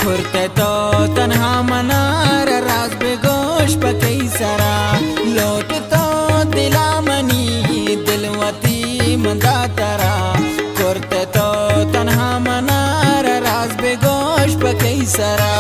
खुरते तो तन्हा मनार राज बेगोश पकई सरा लोट तो दिला मनी दिलवती मंदा तरा खुरते तो तन्हा मनार राज बेगोश पकई सरा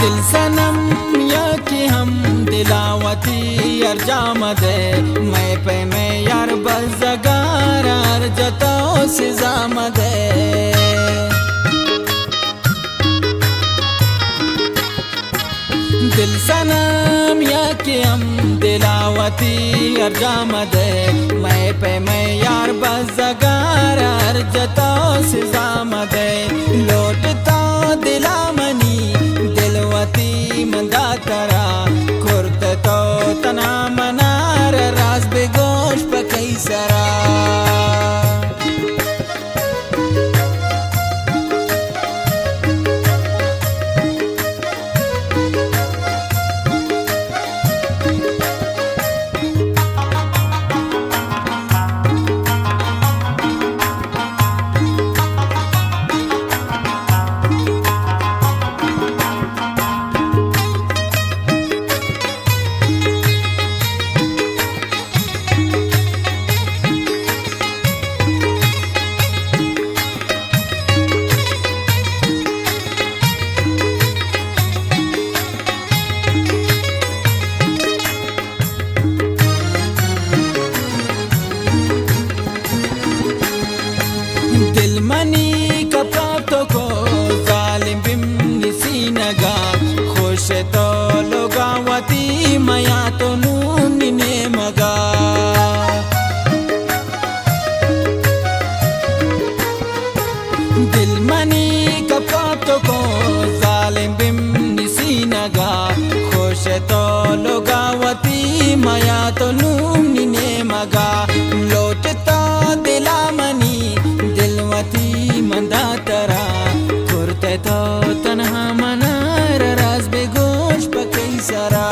दिल सनम या कि हम दिलावती अर्जाम दे मैं पे मैं यार बज़गार अर्जतो सिजाम दे दिल सनम या कि हम दिलावती अर्जाम दे मैं पे मैं यार बज़गार अर्जतो सिजाम दे लौटता दिला मनी दिलवती मंदा तरा खुरते तो तना मनार राज बेगोश पकई सरा दिल मनी कपातों को जालिम बिम निसी नगा खुश तो लोगावती मया तो नून ने मगा दिल मनी कपातों को जालिम बिम निसी नगा खुश तो लोगावती मया तो नून ने मगा लौटता दिला मनी दिलवती मंदा तरा खुरते तो तन्हा मनार राज बेगोश पकई सरा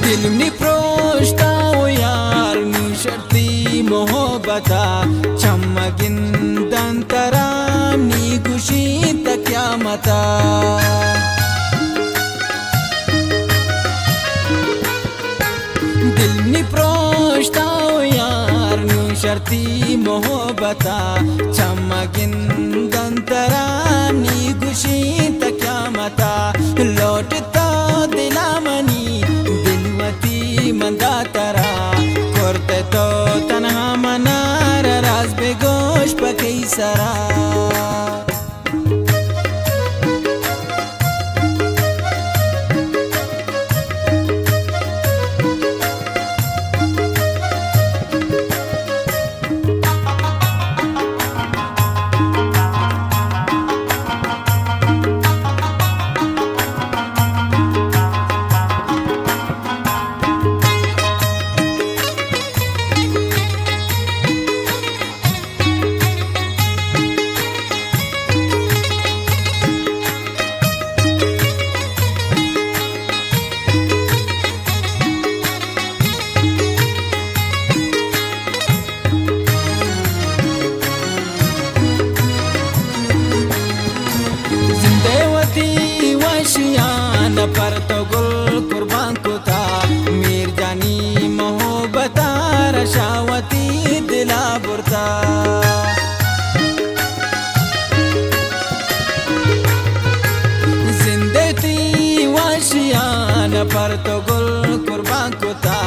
दिल नि प्रोष्टा यार नी शर्ती मोहब्बता चमगिन दंतरा नी गुशी तक्या मता दिल नि प्रोष्टा यार नी शर्ती मोहब्बता चमगिन दंतरा नी गुशी तक्या मता लौटता दिला मनी मंदा तरा खुरते तो तन्हा मनार राज बेगोश पकई सरा पर तो गुल कुर्बान कुता मीर जानी मोहब्बता रशावती दिला बुरता जिंदती वाशियान पर तो गुल कुर्बान कुता